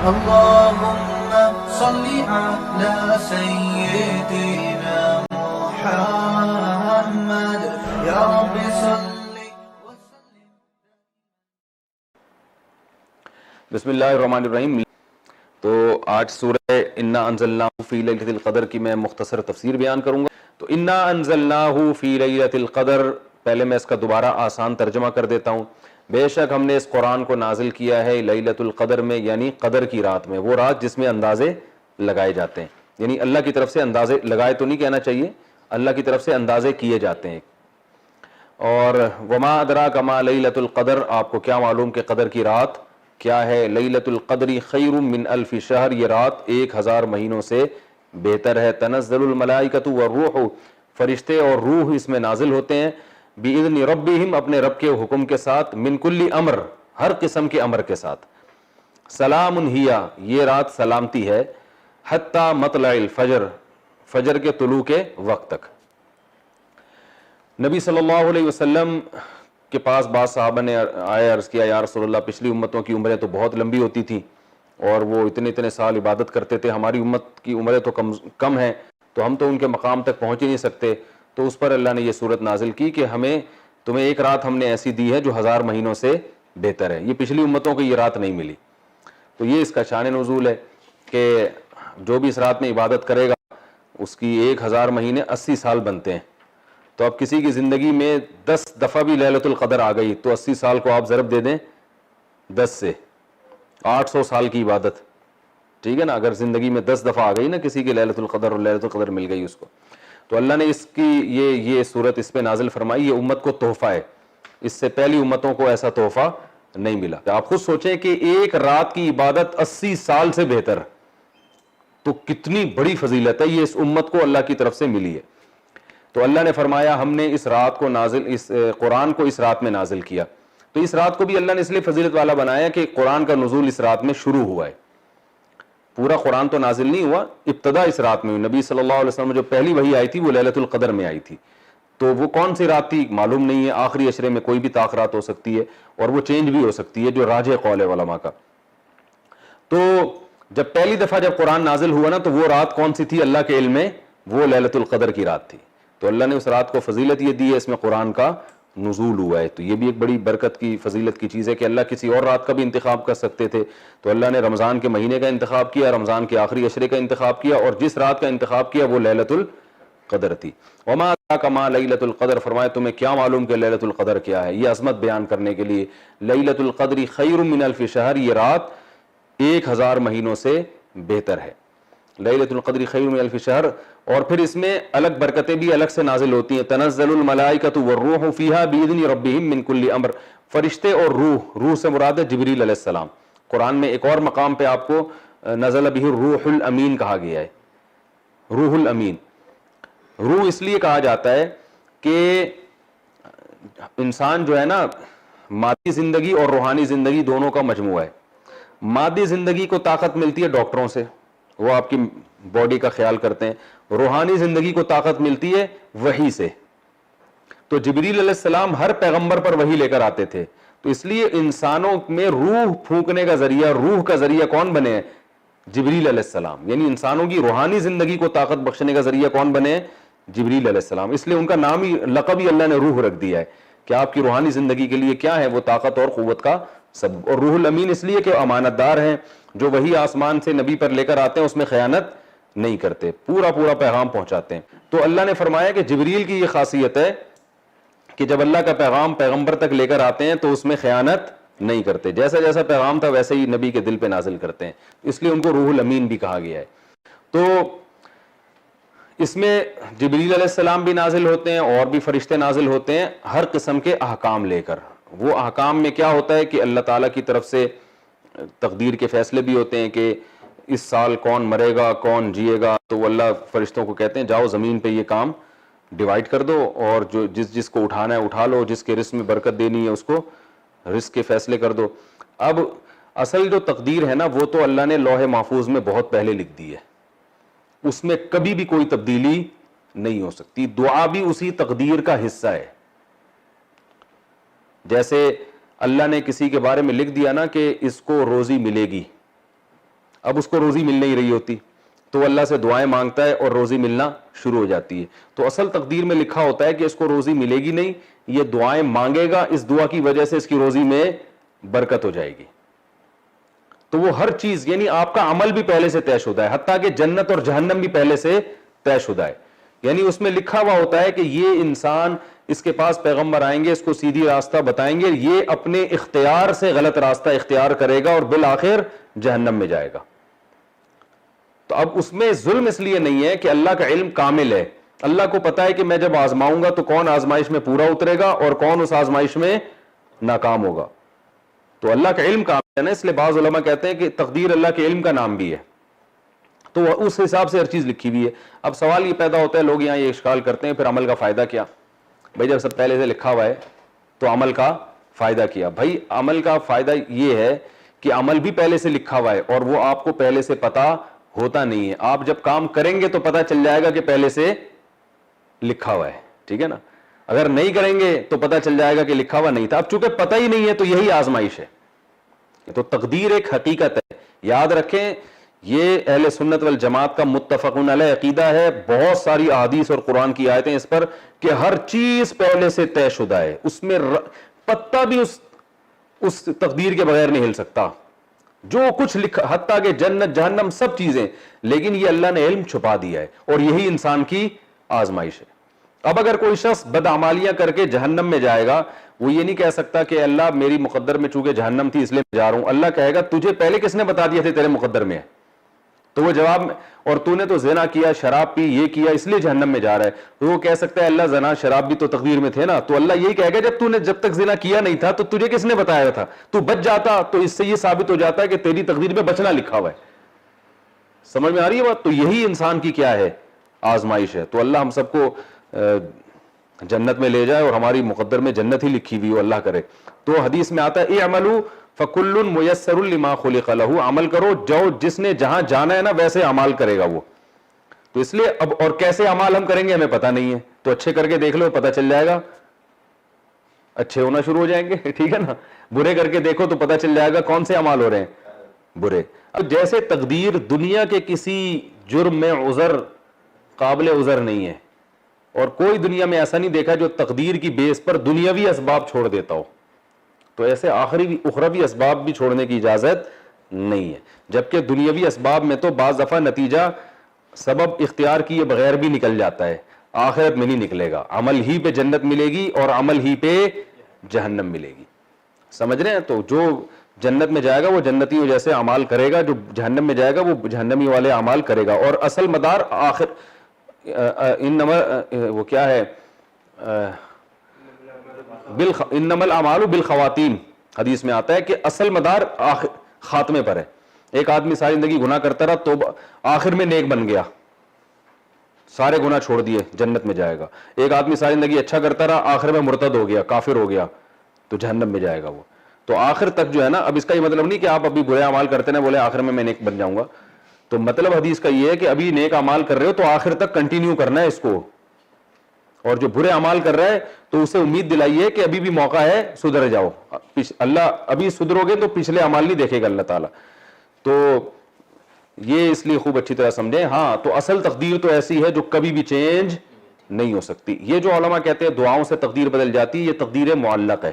اللهم صل على سيدنا محمد يا رب صل وسلم. بسم اللہ الرحمن الرحیم. تو آج سورہ انا انزلناہ فی لیلۃ القدر کی میں مختصر تفسیر بیان کروں گا. تو انا انزلناہ فی لیلۃ القدر، پہلے میں اس کا دوبارہ آسان ترجمہ کر دیتا ہوں. بے شک ہم نے اس قرآن کو نازل کیا ہے لیلۃ القدر میں، یعنی قدر کی رات میں، وہ رات جس میں اندازے لگائے جاتے ہیں. یعنی اللہ کی طرف سے اندازے لگائے تو نہیں کہنا چاہیے، اللہ کی طرف سے اندازے کیے جاتے ہیں. اور وما ادراک ما لیلۃ القدر، آپ کو کیا معلوم کہ قدر کی رات کیا ہے. لیلۃ القدر خیر من الف شہر، یہ رات 1000 مہینوں سے بہتر ہے. تنزل الملائکۃ والروح، فرشتے اور روح اس میں نازل ہوتے ہیں. بِإِذْنِ رَبِّهِمْ، اپنے رب کے حکم کے ساتھ. من کل امر، ہر قسم کے امر کے ساتھ. سلام ہی، یہ رات سلامتی ہے. حتی مطلع الفجر، فجر کے طلوع کے وقت تک. نبی صلی اللہ علیہ وسلم کے پاس بعض صحابہ نے عرض کیا، یا رسول اللہ پچھلی امتوں کی عمریں تو بہت لمبی ہوتی تھیں اور وہ اتنے سال عبادت کرتے تھے، ہماری امت کی عمریں تو کم ہیں، تو ہم تو ان کے مقام تک پہنچ ہی نہیں سکتے. تو اس پر اللہ نے یہ صورت نازل کی کہ تمہیں ایک رات ہم نے ایسی دی ہے جو 1000 مہینوں سے بہتر ہے. یہ پچھلی امتوں کو یہ رات نہیں ملی. تو یہ اس کا شان نزول ہے کہ جو بھی اس رات میں عبادت کرے گا اس کی 1000 مہینے 80 سال بنتے ہیں. تو اب کسی کی زندگی میں 10 دفعہ بھی لیلۃ القدر آ گئی تو 80 سال کو آپ ضرب دے دیں 10 سے، 800 سال کی عبادت. ٹھیک ہے نا، اگر زندگی میں 10 دفعہ آ گئی نا کسی کی لیلۃ القدر اور لیلۃ القدر مل گئی اس کو، تو اللہ نے اس کی یہ صورت اس پہ نازل فرمائی. یہ امت کو تحفہ ہے، اس سے پہلی امتوں کو ایسا تحفہ نہیں ملا. آپ خود سوچیں کہ ایک رات کی عبادت 80 سال سے بہتر، تو کتنی بڑی فضیلت ہے، یہ اس امت کو اللہ کی طرف سے ملی ہے. تو اللہ نے فرمایا ہم نے اس رات کو اس قرآن کو اس رات میں نازل کیا. تو اس رات کو بھی اللہ نے اس لیے فضیلت والا بنایا کہ قرآن کا نزول اس رات میں شروع ہوا ہے. پورا قرآن تو نازل نہیں ہوا، ابتدا اس رات میں. نبی صلی اللہ علیہ وسلم جو پہلی وحی آئی تھی وہ لیلۃ القدر میں آئی تھی. تو وہ کون سی رات تھی معلوم نہیں ہے، آخری عشرے میں کوئی بھی تاخرات ہو سکتی ہے اور وہ چینج بھی ہو سکتی ہے، جو راجح قول ہے علماء کا. تو جب پہلی دفعہ جب قرآن نازل ہوا نا تو وہ رات کون سی تھی اللہ کے علم میں؟ وہ لیلۃ القدر کی رات تھی. تو اللہ نے اس رات کو فضیلت یہ دی ہے، اس میں قرآن کا نزول ہوا ہے. تو یہ بھی ایک بڑی برکت کی فضیلت کی چیز ہے کہ اللہ کسی اور رات کا بھی انتخاب کر سکتے تھے، تو اللہ نے رمضان کے مہینے کا انتخاب کیا، رمضان کے آخری عشرے کا انتخاب کیا، اور جس رات کا انتخاب کیا وہ لیلۃ القدر تھی. وما ادراک ما لیلۃ القدر، فرمایا تمہیں کیا معلوم کہ لیلۃ القدر کیا ہے. یہ عظمت بیان کرنے کے لیے. لیلۃ القدر خیر من الف شہر، یہ رات 1000 مہینوں سے بہتر ہے. لیلۃ القدر خیر من الف شہر. اور پھر اس میں الگ برکتیں بھی الگ سے نازل ہوتی ہیں. تنزل الملائکۃ والروح فیہا بإذن ربہم من کل امر، فرشتے اور روح سے مراد ہے جبریل علیہ السلام. قرآن میں ایک اور مقام پہ آپ کو نزل بہ الروح الامین کہا گیا ہے. روح الامین، روح اس لیے کہا جاتا ہے کہ انسان جو ہے نا مادی زندگی اور روحانی زندگی دونوں کا مجموعہ ہے. مادی زندگی کو طاقت ملتی ہے ڈاکٹروں سے، وہ آپ کی باڈی کا خیال کرتے ہیں. روحانی زندگی کو طاقت ملتی ہے وحی سے. تو جبریل علیہ السلام ہر پیغمبر پر وحی لے کر آتے تھے. تو اس لیے انسانوں میں روح پھونکنے کا ذریعہ، روح کا ذریعہ کون بنے؟ جبریل علیہ السلام. یعنی انسانوں کی روحانی زندگی کو طاقت بخشنے کا ذریعہ کون بنے؟ جبریل علیہ السلام. اس لیے ان کا نام ہی، لقب ہی اللہ نے روح رکھ دیا ہے کہ آپ کی روحانی زندگی کے لیے کیا ہے؟ وہ طاقت اور قوت کا سبب. اور روح الامین اس لیے کہ امانت دار ہیں، جو وہی آسمان سے نبی پر لے کر آتے ہیں اس میں خیانت نہیں کرتے، پورا پیغام پہنچاتے ہیں. تو اللہ نے فرمایا کہ جبریل کی یہ خاصیت ہے کہ جب اللہ کا پیغام پیغمبر تک لے کر آتے ہیں تو اس میں خیانت نہیں کرتے، جیسا جیسا پیغام تھا ویسے ہی نبی کے دل پہ نازل کرتے ہیں. اس لیے ان کو روح الامین بھی کہا گیا ہے. تو اس میں جبریل علیہ السلام بھی نازل ہوتے ہیں اور بھی فرشتے نازل ہوتے ہیں ہر قسم کے احکام لے کر. وہ احکام میں کیا ہوتا ہے کہ اللہ تعالیٰ کی طرف سے تقدیر کے فیصلے بھی ہوتے ہیں کہ اس سال کون مرے گا کون جیے گا. تو وہ اللہ فرشتوں کو کہتے ہیں جاؤ زمین پہ یہ کام ڈیوائیڈ کر دو، اور جو جس کو اٹھانا ہے اٹھا لو، جس کے رزق میں برکت دینی ہے اس کو رزق کے فیصلے کر دو. اب اصل جو تقدیر ہے نا وہ تو اللہ نے لوح محفوظ میں بہت پہلے لکھ دی ہے، اس میں کبھی بھی کوئی تبدیلی نہیں ہو سکتی. دعا بھی اسی تقدیر کا حصہ ہے. جیسے اللہ نے کسی کے بارے میں لکھ دیا نا کہ اس کو روزی ملے گی، اب اس کو روزی مل نہیں رہی ہوتی تو وہ اللہ سے دعائیں مانگتا ہے اور روزی ملنا شروع ہو جاتی ہے. تو اصل تقدیر میں لکھا ہوتا ہے کہ اس کو روزی ملے گی نہیں, یہ دعائیں مانگے گا, اس دعا کی وجہ سے اس کی روزی میں برکت ہو جائے گی. تو وہ ہر چیز, یعنی آپ کا عمل بھی پہلے سے طے شدہ ہے, حتیٰ کہ جنت اور جہنم بھی پہلے سے طے شدہ ہے. یعنی اس میں لکھا ہوا ہوتا ہے کہ یہ انسان, اس کے پاس پیغمبر آئیں گے, اس کو سیدھی راستہ بتائیں گے, یہ اپنے اختیار سے غلط راستہ اختیار کرے گا اور بالآخر جہنم میں جائے گا. تو اب اس میں ظلم اس لیے نہیں ہے کہ اللہ کا علم کامل ہے, اللہ کو پتا ہے کہ میں جب آزماؤں گا تو کون آزمائش میں پورا اترے گا اور کون اس آزمائش میں ناکام ہوگا. تو اللہ کا علم کامل ہے نا, اس لیے بعض علماء کہتے ہیں کہ تقدیر اللہ کے علم کا نام بھی ہے, تو اس حساب سے ہر چیز لکھی ہوئی ہے. اب سوال یہ پیدا ہوتا ہے, لوگ یہاں یہ اشکال کرتے ہیں پھر عمل کا فائدہ کیا؟ بھائی جب سب پہلے سے لکھا ہوا ہے تو عمل کا فائدہ کیا؟ بھائی عمل کا فائدہ یہ ہے کہ عمل بھی پہلے سے لکھا ہوا ہے اور وہ آپ کو پہلے سے پتا ہوتا نہیں ہے. آپ جب کام کریں گے تو پتا چل جائے گا کہ پہلے سے لکھا ہوا ہے, ٹھیک ہے نا. اگر نہیں کریں گے تو پتا چل جائے گا کہ لکھا ہوا نہیں تھا. اب چونکہ پتہ ہی نہیں ہے تو یہی آزمائش ہے. تو تقدیر ایک حقیقت ہے, یاد رکھیں. یہ اہل سنت والجماعت کا متفقون علیہ عقیدہ ہے, بہت ساری احادیث اور قرآن کی آیتیں اس پر کہ ہر چیز پہلے سے طے شدہ ہے, اس میں پتہ بھی اس تقدیر کے بغیر نہیں ہل سکتا. جو کچھ لکھا, حتیٰ کہ جنت جہنم سب چیزیں, لیکن یہ اللہ نے علم چھپا دیا ہے اور یہی انسان کی آزمائش ہے. اب اگر کوئی شخص بدعمالیاں کر کے جہنم میں جائے گا, وہ یہ نہیں کہہ سکتا کہ اللہ میری مقدر میں چونکہ جہنم تھی اس لیے میں جا رہا ہوں. اللہ کہے گا تجھے پہلے کس نے بتا دیا تھا تیرے مقدر میں ہے؟ تو وہ جواب میں, اور تو نے تو زنا کیا, شراب پی, یہ کیا, اس لیے جہنم میں جا رہا ہے. تو وہ کہہ سکتا ہے اللہ زنا شراب بھی تو تقدیر میں تھے نا. تو اللہ یہی کہے گا جب تک زنا کیا نہیں تھا تو تجھے کس نے بتایا تھا؟ تو بچ جاتا. تو اس سے یہ ثابت ہو جاتا ہے کہ تیری تقدیر میں بچنا لکھا ہوا ہے. سمجھ میں آ رہی ہے بات؟ تو یہی انسان کی کیا ہے؟ آزمائش ہے. تو اللہ ہم سب کو جنت میں لے جائے اور ہماری مقدر میں جنت ہی لکھی ہوئی ہو, اللہ کرے. تو حدیث میں آتا ہے اعملوا فکل میسر لما خلق لہ, عمل کرو جو جس نے جہاں جانا ہے نا ویسے اعمال کرے گا وہ. تو اس لیے اب اور کیسے اعمال ہم کریں گے ہمیں پتہ نہیں ہے, تو اچھے کر کے دیکھ لو پتہ چل جائے گا, اچھے ہونا شروع ہو جائیں گے, ٹھیک ہے نا. برے کر کے دیکھو تو پتہ چل جائے گا کون سے اعمال ہو رہے ہیں برے. اب جیسے تقدیر دنیا کے کسی جرم میں عذر قابل عذر نہیں ہے, اور کوئی دنیا میں ایسا نہیں دیکھا جو تقدیر کی بیس پر دنیاوی اسباب چھوڑ دیتا ہو, تو ایسے آخری اخروی اسباب بھی چھوڑنے کی اجازت نہیں ہے. جبکہ دنیاوی اسباب میں تو بعض دفعہ نتیجہ سبب اختیار کیے بغیر بھی نکل جاتا ہے, آخرت میں نہیں نکلے گا. عمل ہی پہ جنت ملے گی اور عمل ہی پہ جہنم ملے گی. سمجھ رہے ہیں؟ تو جو جنت میں جائے گا وہ جنتی جیسے اعمال کرے گا, جو جہنم میں جائے گا وہ جہنمی والے اعمال کرے گا. اور اصل مدار آخر وہ کیا ہے, انما الاعمال بالخواتیم, حدیث میں آتا ہے کہ اصل مدار خاتمے پر ہے. ایک آدمی ساری زندگی گناہ کرتا رہا تو آخر میں نیک بن گیا, سارے گناہ چھوڑ دیے, جنت میں جائے گا. ایک آدمی ساری زندگی اچھا کرتا رہا, آخر میں مرتد ہو گیا, کافر ہو گیا, تو جہنم میں جائے گا وہ. تو آخر تک جو ہے نا, اب اس کا یہ مطلب نہیں کہ آپ ابھی برے اعمال کرتے ہیں بولے آخر میں نیک بن جاؤں گا. تو مطلب حدیث کا یہ ہے کہ ابھی نیک اعمال کر رہے ہو تو آخر تک کنٹینیو کرنا ہے اس کو, اور جو برے اعمال کر رہا ہے تو اسے امید دلائیے کہ ابھی بھی موقع ہے, سدھر جاؤ. اللہ ابھی سدھرو گے تو پچھلے اعمال نہیں دیکھے گا اللہ تعالیٰ. تو یہ اس لیے خوب اچھی طرح سمجھیں. ہاں تو اصل تقدیر تو ایسی ہے جو کبھی بھی چینج نہیں ہو سکتی. یہ جو علماء کہتے ہیں دعاؤں سے تقدیر بدل جاتی ہے, یہ تقدیر معلق ہے.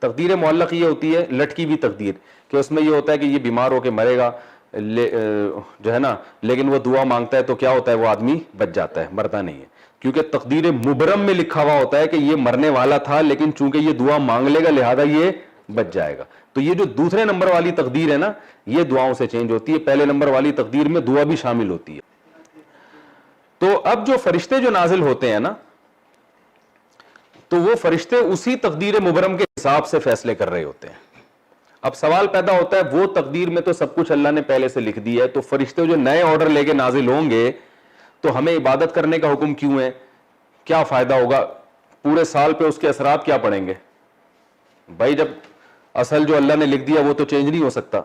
تقدیر معلق یہ ہوتی ہے لٹکی ہوئی تقدیر, کہ اس میں یہ ہوتا ہے کہ یہ بیمار ہو کے مرے گا جو ہے نا, لیکن وہ دعا مانگتا ہے تو کیا ہوتا ہے, وہ آدمی بچ جاتا ہے, مرتا نہیں ہے. کیونکہ تقدیر مبرم میں لکھا ہوا ہوتا ہے کہ یہ مرنے والا تھا لیکن چونکہ یہ دعا مانگ لے گا لہذا یہ بچ جائے گا. تو یہ جو دوسرے نمبر والی تقدیر ہے نا, یہ دعاؤں سے چینج ہوتی ہے. پہلے نمبر والی تقدیر میں دعا بھی شامل ہوتی ہے. تو اب جو فرشتے جو نازل ہوتے ہیں نا, تو وہ فرشتے اسی تقدیر مبرم کے حساب سے فیصلے کر رہے ہوتے ہیں. اب سوال پیدا ہوتا ہے وہ تقدیر میں تو سب کچھ اللہ نے پہلے سے لکھ دی ہے, تو فرشتے جو نئے آرڈر لے کے نازل ہوں گے تو ہمیں عبادت کرنے کا حکم کیوں ہے؟ کیا فائدہ ہوگا؟ پورے سال پہ اس کے اثرات کیا پڑیں گے؟ بھائی جب اصل جو اللہ نے لکھ دیا وہ تو چینج نہیں ہو سکتا.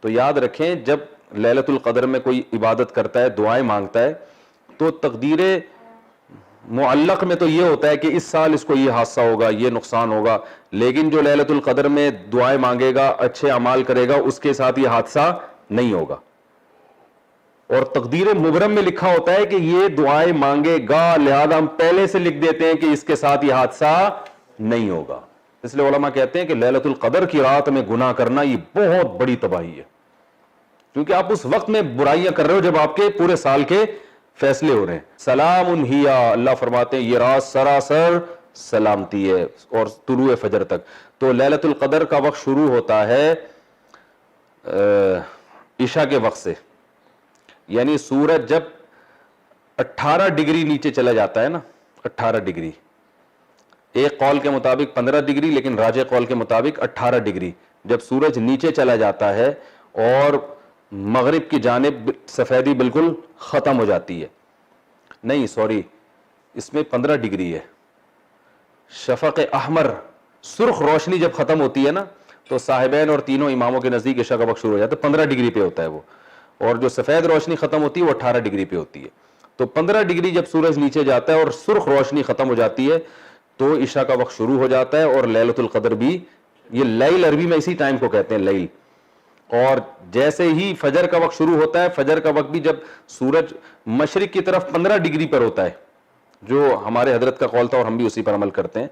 تو یاد رکھیں جب لیلۃ القدر میں کوئی عبادت کرتا ہے, دعائیں مانگتا ہے, تو تقدیر معلق میں تو یہ ہوتا ہے کہ اس سال اس کو یہ حادثہ ہوگا, یہ نقصان ہوگا, لیکن جو لیلۃ القدر میں دعائیں مانگے گا, اچھے اعمال کرے گا, اس کے ساتھ یہ حادثہ نہیں ہوگا. اور تقدیر مبرم میں لکھا ہوتا ہے کہ یہ دعائیں مانگے گا، لہذا ہم پہلے سے لکھ دیتے ہیں کہ اس کے ساتھ یہ حادثہ نہیں ہوگا. اس لیے علماء کہتے ہیں کہ لیلۃ القدر کی رات میں گناہ کرنا یہ بہت بڑی تباہی ہے، کیونکہ آپ اس وقت میں برائیاں کر رہے ہو جب آپ کے پورے سال کے فیصلے ہو رہے ہیں. سلام ہی، اللہ فرماتے ہیں یہ رات سراسر سلامتی ہے اور طلوع فجر تک. تو لیلۃ القدر کا وقت شروع ہوتا ہے عشاء کے وقت سے، یعنی سورج جب 18 ڈگری نیچے چلا جاتا ہے نا، 18 ڈگری، ایک قول کے مطابق 15 ڈگری، لیکن راجح قول کے مطابق 18 ڈگری، جب سورج نیچے چلا جاتا ہے اور مغرب کی جانب سفیدی بالکل ختم ہو جاتی ہے، نہیں سوری اس میں 15 ڈگری ہے، شفق احمر سرخ روشنی جب ختم ہوتی ہے نا تو صاحبین اور تینوں اماموں کے نزدیک عشاء کا وقت شروع ہو جاتا ہے. 15 ڈگری پہ ہوتا ہے وہ، اور جو سفید روشنی ختم ہوتی ہے وہ 18 ڈگری پہ ہوتی ہے. تو 15 ڈگری جب سورج نیچے جاتا ہے اور سرخ روشنی ختم ہو جاتی ہے تو عشاء کا وقت شروع ہو جاتا ہے. اور لیلۃ القدر بھی، یہ لیل عربی میں اسی ٹائم کو کہتے ہیں لیل. اور جیسے ہی فجر کا وقت شروع ہوتا ہے، فجر کا وقت بھی جب سورج مشرق کی طرف 15 ڈگری پر ہوتا ہے، جو ہمارے حضرت کا قول تھا اور ہم بھی اسی پر عمل کرتے ہیں،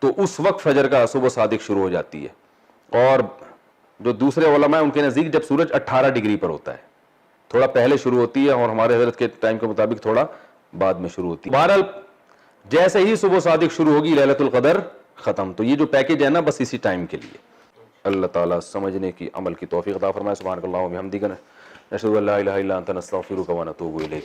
تو اس وقت فجر کا صبح صادق شروع ہو جاتی ہے. اور جو دوسرے علماء ہیں ان کے نزدیک جب سورج 18 ڈگری پر ہوتا ہے، تھوڑا پہلے شروع ہوتی ہے، اور ہمارے حضرت کے ٹائم کے مطابق تھوڑا بعد میں شروع ہوتی ہے. بہرحال جیسے ہی صبح صادق شروع ہوگی لیلۃ القدر ختم. تو یہ جو پیکج ہے نا بس اسی ٹائم کے لیے. اللہ تعالیٰ سمجھنے کی، عمل کی توفیق عطا فرمائے. سبحانک اللہم و بحمدک، نشہد ان لا الہ الا انت، نستغفرک و نتوب الیک.